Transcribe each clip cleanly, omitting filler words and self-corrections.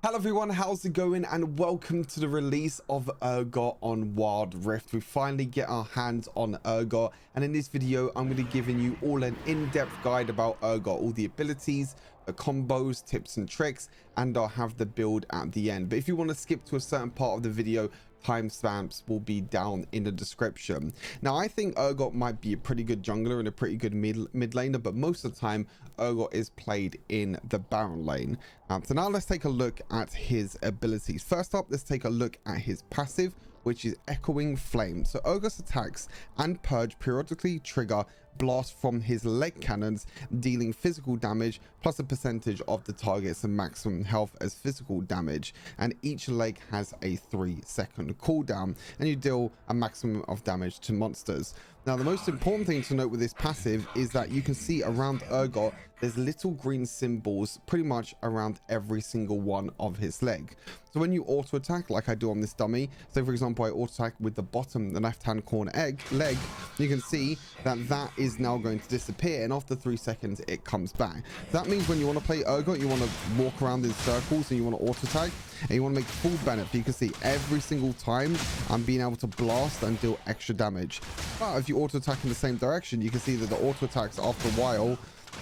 Hello everyone, how's it going? And welcome to the release of Urgot on Wild Rift. We finally get our hands on Urgot, and in this video I'm going to be giving you all an in-depth guide about Urgot, all the abilities, the combos, tips and tricks, and I'll have the build at the end. But if you want to skip to a certain part of the video, timestamps will be down in the description. Now I think Urgot might be a pretty good jungler and a pretty good mid laner, but most of the time Urgot is played in the Baron lane. So now let's take a look at his abilities. First up, let's take a look at his passive, which is Echoing Flame. So Urgot's attacks and purge periodically trigger blast from his leg cannons, dealing physical damage plus a percentage of the target's maximum health as physical damage, and each leg has a 3-second cooldown, and you deal a maximum of damage to monsters. Now the most important thing to note with this passive is that you can see around Urgot there's little green symbols pretty much around every single one of his leg. So when you auto attack like I do on this dummy, so for example I auto attack with the bottom, the left hand corner leg, you can see that that is now going to disappear, and after 3 seconds it comes back. That means when you want to play Urgot, you want to walk around in circles and you want to auto attack and you want to make full benefit. You can see every single time I'm being able to blast and deal extra damage. But if you auto attack in the same direction, you can see that the auto attacks after a while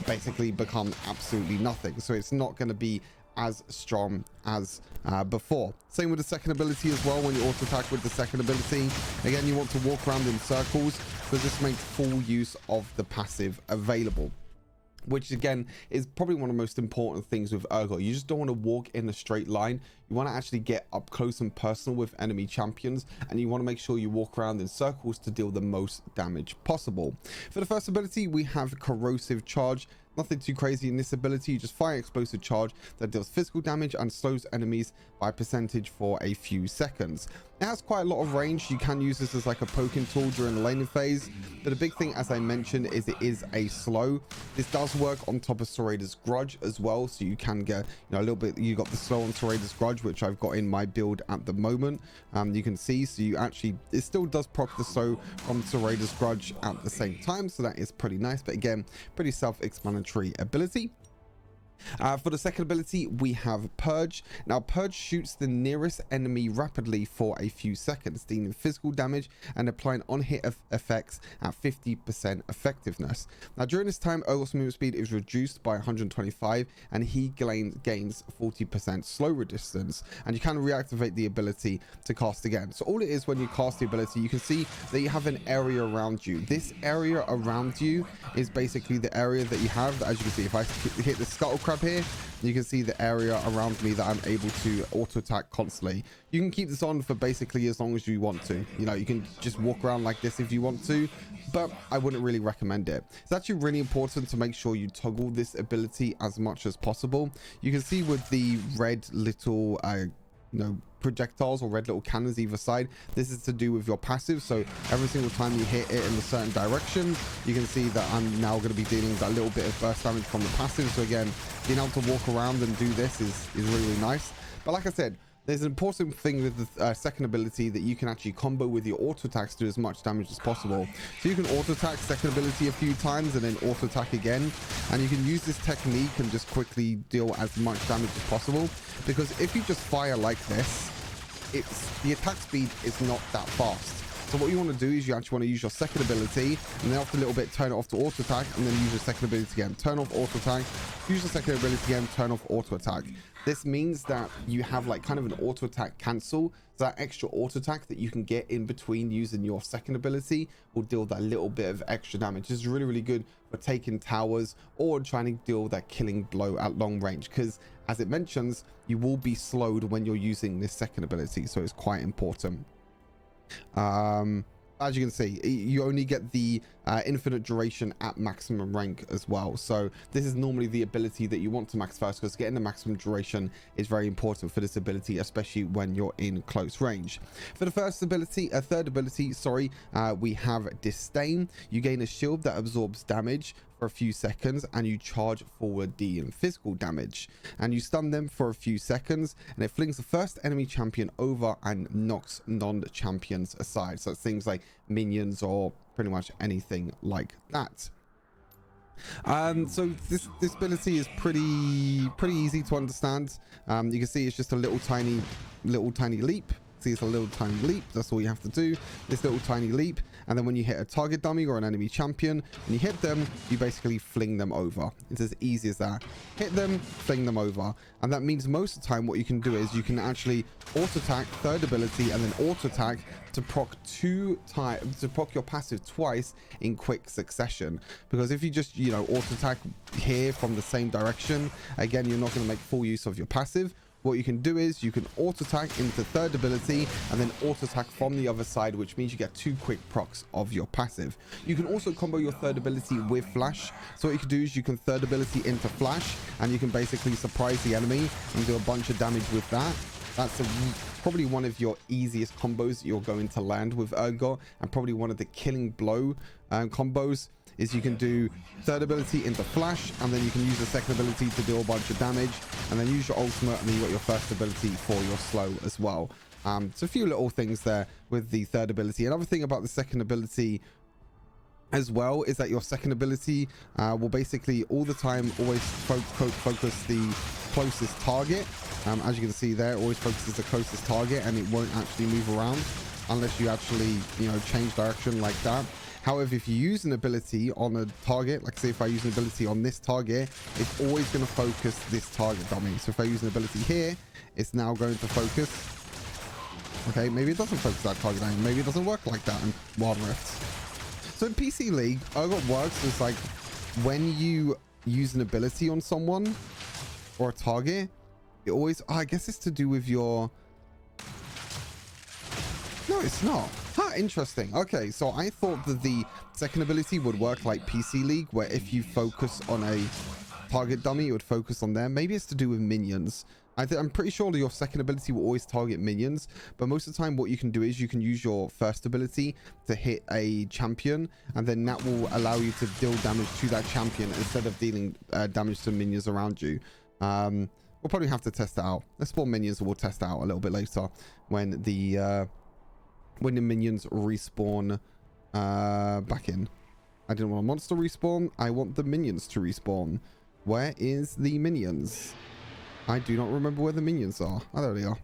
basically become absolutely nothing, so it's not going to be as strong as before. Same with the second ability as well. When you auto attack with the second ability, again you want to walk around in circles because this makes full use of the passive available, which again is probably one of the most important things with Urgot. You just don't want to walk in a straight line. You want to actually get up close and personal with enemy champions, and you want to make sure you walk around in circles to deal the most damage possible. For the first ability, we have Corrosive Charge. Nothing too crazy in this ability. You just fire explosive charge that deals physical damage and slows enemies by percentage for a few seconds. It has quite a lot of range. You can use this as like a poking tool during the laning phase, but the big thing, as I mentioned, is it is a slow. This does work on top of Soraida's Grudge as well, so you can get, a little bit. You got the slow on Soraida's Grudge, which I've got in my build at the moment. You can see, so you actually, it still does proc the slow from Soraida's Grudge at the same time, so that is pretty nice. But again, pretty self-explanatory ability. For the second ability, we have Purge. Now Purge shoots the nearest enemy rapidly for a few seconds, dealing physical damage and applying on-hit effects at 50% effectiveness. Now during this time, Urgot's movement speed is reduced by 125 and he gains 40% slow resistance, and you can reactivate the ability to cast again. So all it is, when you cast the ability, you can see that you have an area around you. This area around you is basically the area that you have. As you can see, if I hit the scuttle crab here, you can see the area around me that I'm able to auto attack constantly. You can keep this on for basically as long as you want to. You can just walk around like this if you want to, but I wouldn't really recommend it. It's actually really important to make sure you toggle this ability as much as possible. You can see with the red little projectiles or red little cannons either side, this is to do with your passive. So every single time you hit it in a certain direction, you can see that I'm now going to be dealing that little bit of burst damage from the passive. So again, being able to walk around and do this is really nice. But like I said, there's an important thing with the second ability, that you can actually combo with your auto attacks to do as much damage as possible. So you can auto attack second ability a few times and then auto attack again, and you can use this technique and just quickly deal as much damage as possible, because if you just fire like this, the attack speed is not that fast. So what you want to do is you actually want to use your second ability, and then after a little bit turn it off to auto attack, and then use your second ability again, turn off auto attack, use your second ability again, turn off auto attack. This means that you have like kind of an auto attack cancel. So that extra auto attack that you can get in between using your second ability will deal that little bit of extra damage. It's really, really good for taking towers or trying to deal that killing blow at long range, because as it mentions, you will be slowed when you're using this second ability, so it's quite important. As you can see, you only get the infinite duration at maximum rank as well. So this is normally the ability that you want to max first, because getting the maximum duration is very important for this ability, especially when you're in close range. For the third ability, we have Disdain. You gain a shield that absorbs damage for a few seconds, and you charge forward dealing physical damage, and you stun them for a few seconds, and it flings the first enemy champion over and knocks non-champions aside. So it's things like minions or pretty much anything like that. So this ability is pretty easy to understand. You can see it's just a little tiny leap. See, it's a little tiny leap. That's all you have to do. This little tiny leap, and then when you hit a target dummy or an enemy champion and you hit them, you basically fling them over. It's as easy as that. Hit them, fling them over, and that means most of the time what you can do is you can actually auto attack, third ability, and then auto attack to proc your passive twice in quick succession. Because if you just, you know, auto attack here from the same direction, again, you're not going to make full use of your passive. What you can do is you can auto attack into third ability and then auto attack from the other side, which means you get 2 quick procs of your passive. You can also combo your third ability with flash. So what you can do is you can third ability into flash, and you can basically surprise the enemy and do a bunch of damage with that. That's probably one of your easiest combos that you're going to land with Urgot, and probably one of the killing blow combos. Is you can do third ability into flash, and then you can use the second ability to do a bunch of damage, and then use your ultimate, and then you got your first ability for your slow as well. So a few little things there with the third ability. Another thing about the second ability as well is that your second ability will basically all the time always focus the closest target. As you can see there, it always focuses the closest target, and it won't actually move around unless you actually, you know, change direction like that. However, if you use an ability on a target, like say if I use an ability on this target, it's always going to focus this target dummy. So if I use an ability here, it's now going to focus. Okay, maybe it doesn't focus that target dummy. Maybe it doesn't work like that in Wild Rift. So in PC League, Urgot works is like when you use an ability on someone or a target, it always, I guess it's to do with your... No, it's not. Huh, interesting. Okay, so I thought that the second ability would work like PC League, where if you focus on a target dummy, it would focus on them. Maybe it's to do with minions. I'm pretty sure that your second ability will always target minions, but most of the time what you can do is you can use your first ability to hit a champion, and then that will allow you to deal damage to that champion instead of dealing damage to minions around you. We'll probably have to test it out. Let's spawn minions, and we'll test it out a little bit later when the minions respawn back in. I didn't want a monster respawn. I want the minions to respawn. Where is the minions? I do not remember where the minions are. Oh, there they are.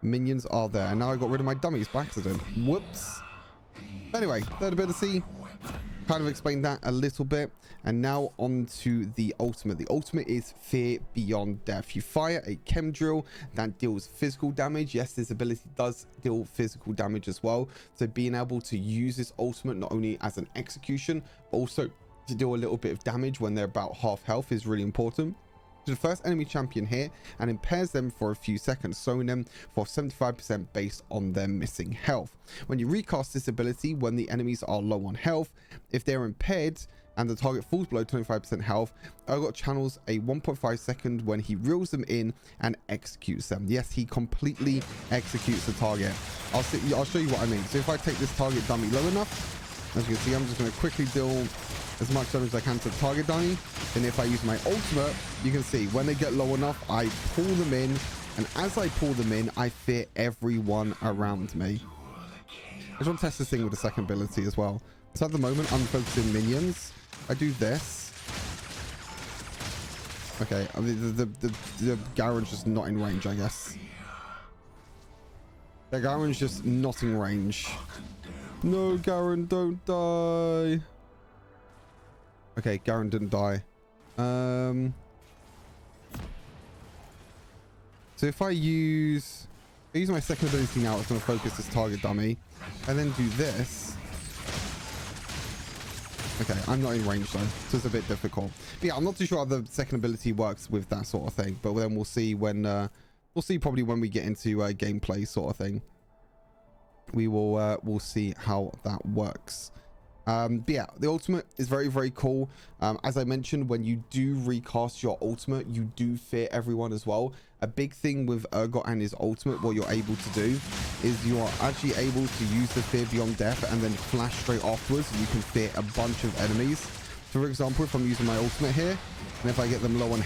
Minions are there. And now I got rid of my dummies by accident. Whoops. Anyway, third ability. Kind of explained that a little bit. And now on to the ultimate. The ultimate is Fear Beyond Death. You fire a chem drill that deals physical damage. Yes, this ability does deal physical damage as well. So being able to use this ultimate not only as an execution, but also to do a little bit of damage when they're about half health is really important. The first enemy champion here and impairs them for a few seconds, slowing them for 75% based on their missing health. When you recast this ability when the enemies are low on health, if they're impaired and the target falls below 25% health, Urgot channels a 1.5 second when he reels them in and executes them. Yes, he completely executes the target. I'll show you what I mean. So if I take this target dummy low enough, as you can see, I'm just going to quickly deal as much damage as I can to the target dummy. Then if I use my ultimate, you can see when they get low enough, I pull them in, and as I pull them in, I fear everyone around me. I just want to test this thing with the second ability as well. So at the moment, I'm focusing minions. I do this. Okay, I mean, the Garen's just not in range, I guess. The Garen's just not in range. No, Garen, don't die. Okay, Garen didn't die. So if I use my second ability now, it's going to focus this target dummy, and then do this. Okay, I'm not in range though, so it's a bit difficult. But yeah, I'm not too sure how the second ability works with that sort of thing, but then we'll see when probably when we get into gameplay sort of thing. We'll see how that works. But yeah, the ultimate is very, very cool. As I mentioned, when you do recast your ultimate, you do fear everyone as well. A big thing with Urgot and his ultimate, what you're able to do is you are actually able to use the Fear Beyond Death and then flash straight afterwards, and you can fear a bunch of enemies. So for example, if I'm using my ultimate here, and if I get them low on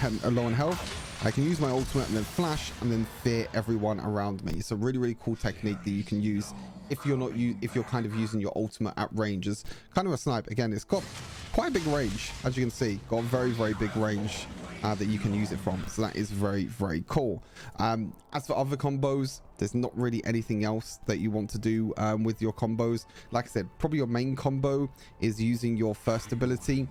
health, I can use my ultimate and then flash and then fear everyone around me. It's a really, really cool technique that you can use if you're not if you're kind of using your ultimate at range as kind of a snipe. Again, it's got quite a big range, as you can see, got a very, very big range that you can use it from. So that is very, very cool. As for other combos, there's not really anything else that you want to do with your combos. Like I said, probably your main combo is using your first ability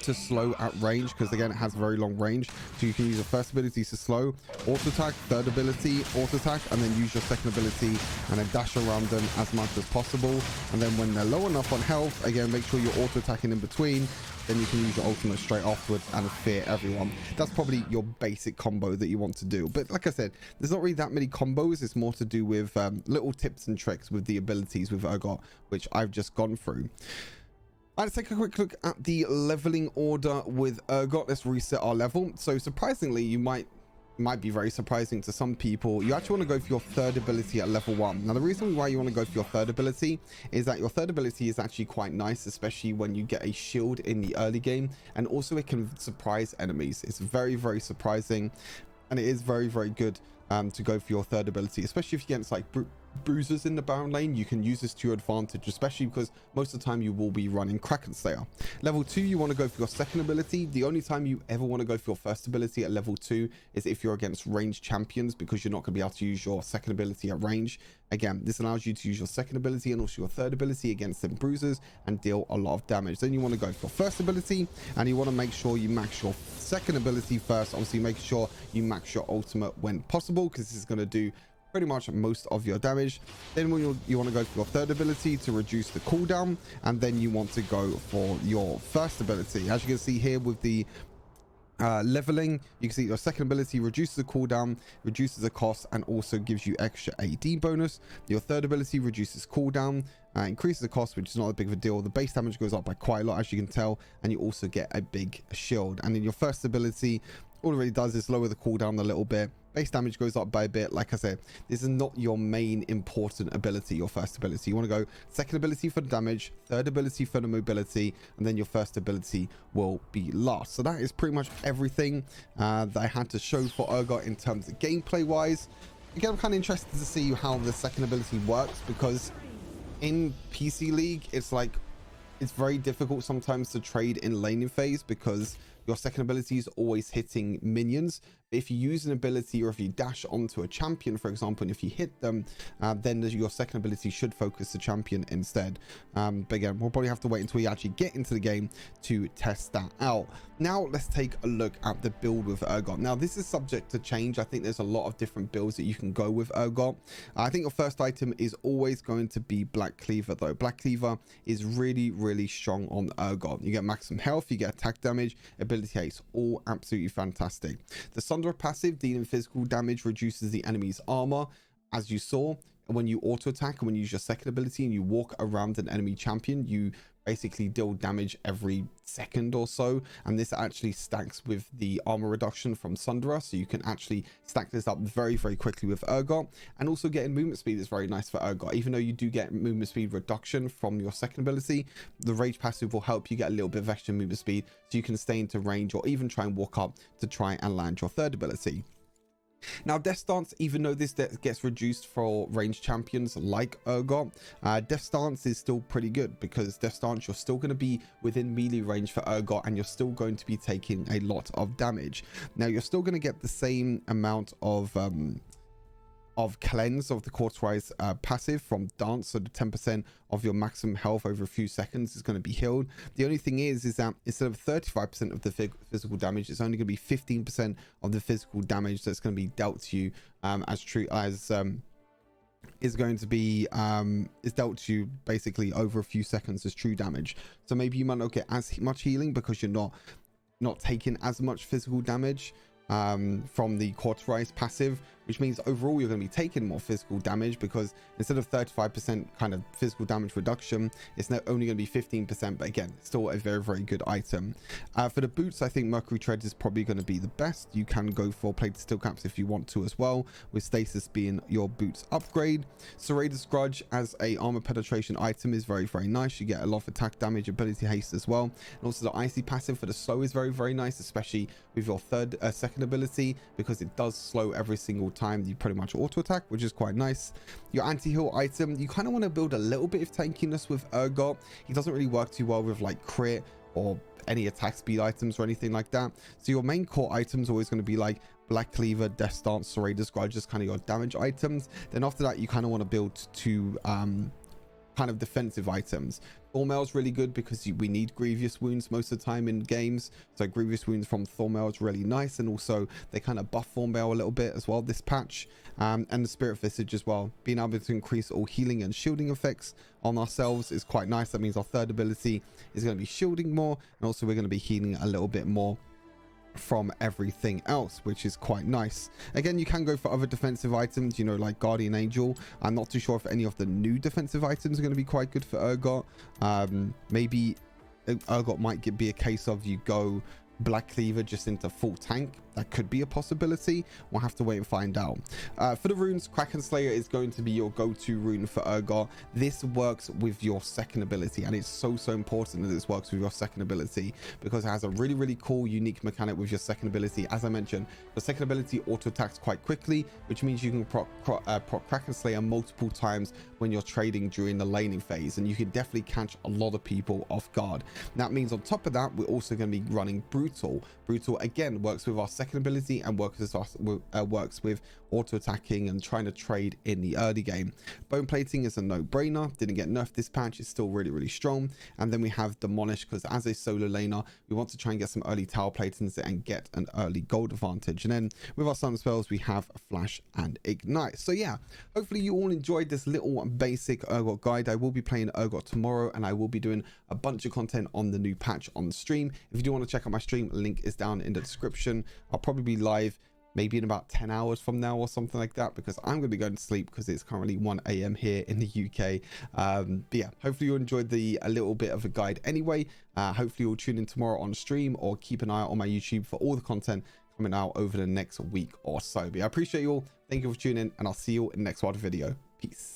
to slow at range, because again, it has very long range. So you can use your first ability to slow, auto attack, third ability, auto attack, and then use your second ability and then dash around them as much as possible. And then when they're low enough on health, again, make sure you're auto attacking in between. Then you can use your ultimate straight afterwards and fear everyone. That's probably your basic combo that you want to do. But like I said, there's not really that many combos. It's more to do with little tips and tricks with the abilities with Urgot, which I've just gone through. Let's take a quick look at the leveling order with Urgot. Let's reset our level. So surprisingly, you might be very surprising to some people, you actually want to go for your third ability at level 1. Now, the reason why you want to go for your third ability is that your third ability is actually quite nice, especially when you get a shield in the early game, and also it can surprise enemies. It's very, very surprising, and it is very, very good to go for your third ability, especially if you're against like bruisers in the Baron lane. You can use this to your advantage, especially because most of the time you will be running Kraken Slayer. Level 2, you want to go for your second ability. The only time you ever want to go for your first ability at level 2 is if you're against ranged champions, because you're not going to be able to use your second ability at range. Again, this allows you to use your second ability and also your third ability against them bruisers and deal a lot of damage. Then you want to go for your first ability, and you want to make sure you max your second ability first. Obviously, make sure you max your ultimate when possible, because this is going to do pretty much most of your damage. Then when you want to go for your third ability to reduce the cooldown, and then you want to go for your first ability. As you can see here with the leveling, you can see your second ability reduces the cooldown, reduces the cost, and also gives you extra AD bonus. Your third ability reduces cooldown, increases the cost, which is not a big of a deal. The base damage goes up by quite a lot, as you can tell, and you also get a big shield. And then your first ability, all it really does is lower the cooldown a little bit. Base damage goes up by a bit. Like I said, this is not your main important ability, your first ability. You want to go second ability for the damage, third ability for the mobility, and then your first ability will be last. So that is pretty much everything that I had to show for Urgot in terms of gameplay wise. Again, I'm kind of interested to see how the second ability works, because in PC League, it's very difficult sometimes to trade in laning phase, because your second ability is always hitting minions. If you use an ability, or if you dash onto a champion, for example, and if you hit them, then your second ability should focus the champion instead. But again, we'll probably have to wait until we actually get into the game to test that out. Now let's take a look at the build with Urgot. Now this is subject to change. I think there's a lot of different builds that you can go with Urgot. I think your first item is always going to be Black Cleaver, though. Black Cleaver is really, really strong on Urgot. You get maximum health, you get attack damage, ability haste, all absolutely fantastic. The Sundra passive, dealing physical damage, reduces the enemy's armor, as you saw. When you auto attack and when you use your second ability and you walk around an enemy champion, you basically deal damage every second or so, and this actually stacks with the armor reduction from Sundra, so you can actually stack this up very, very quickly with Urgot. And also getting movement speed is very nice for Urgot. Even though you do get movement speed reduction from your second ability, the rage passive will help you get a little bit of extra movement speed, so you can stay into range or even try and walk up to try and land your third ability. Now, Death Stance, even though this gets reduced for ranged champions like Urgot, Death Stance is still pretty good, because Death Stance, you're still going to be within melee range for Urgot, and you're still going to be taking a lot of damage. Now, you're still going to get the same amount of cleanse of the cauterize passive from dance, so the 10% of your maximum health over a few seconds is going to be healed. The only thing is that instead of 35% of the physical damage, it's only going to be 15% of the physical damage that's going to be dealt to you is going to be is dealt to you basically over a few seconds as true damage. So maybe you might not get as much healing because you're not taking as much physical damage from the cauterize passive, which means overall you're going to be taking more physical damage, because instead of 35% kind of physical damage reduction, it's now only going to be 15%. But again, still a very, very good item. For the boots, I think Mercury Tread is probably going to be the best. You can go for plated steel caps if you want to as well, with stasis being your boots upgrade. Serrated Grudge as a armor penetration item is very, very nice. You get a lot of attack damage, ability haste as well, and also the icy passive for the slow is very, very nice, especially with your second ability, because it does slow every single time you pretty much auto attack, which is quite nice. Your anti-heal item, you kind of want to build a little bit of tankiness with Urgot. He doesn't really work too well with like crit or any attack speed items or anything like that. So your main core items are always going to be like Black Cleaver, Death Stance, Serrated Grudge, just kind of your damage items. Then after that, you kind of want to build to kind of defensive items. Thornmail is really good because we need Grievous Wounds most of the time in games. So Grievous Wounds from Thornmail is really nice, and also they kind of buff Thornmail a little bit as well this patch. And the Spirit Visage as well. Being able to increase all healing and shielding effects on ourselves is quite nice. That means our third ability is going to be shielding more, and also we're going to be healing a little bit more from everything else, which is quite nice. Again, you can go for other defensive items, you know, like Guardian Angel. I'm not too sure if any of the new defensive items are going to be quite good for Urgot. Maybe Urgot might be a case of you go Black Cleaver just into full tank. That could be a possibility. We'll have to wait and find out. For the runes, Kraken Slayer is going to be your go-to rune for Urgot. This works with your second ability, and it's so important that this works with your second ability because it has a really cool unique mechanic with your second ability. As I mentioned, the second ability auto attacks quite quickly, which means you can proc Kraken Slayer multiple times when you're trading during the laning phase, and you can definitely catch a lot of people off guard. That means on top of that, we're also going to be running Brutal. Brutal again works with our second ability and works with auto attacking and trying to trade in the early game. Bone Plating is a no-brainer. Didn't get nerfed this patch. It's still really strong. And then we have Demolish, because as a solo laner, we want to try and get some early tower platings and get an early gold advantage. And then with our summon spells, we have Flash and Ignite. So yeah, hopefully you all enjoyed this little basic Urgot guide. I will be playing Urgot tomorrow, and I will be doing a bunch of content on the new patch on the stream. If you do want to check out my stream, link is down in the description. I'll probably be live maybe in about 10 hours from now or something like that, because I'm going to be going to sleep because it's currently 1 a.m. here in the UK. But yeah, hopefully you enjoyed a little bit of a guide anyway. Hopefully you'll tune in tomorrow on stream, or keep an eye out on my YouTube for all the content coming out over the next week or so. But yeah, I appreciate you all. Thank you for tuning in, and I'll see you in the next wild video. Peace.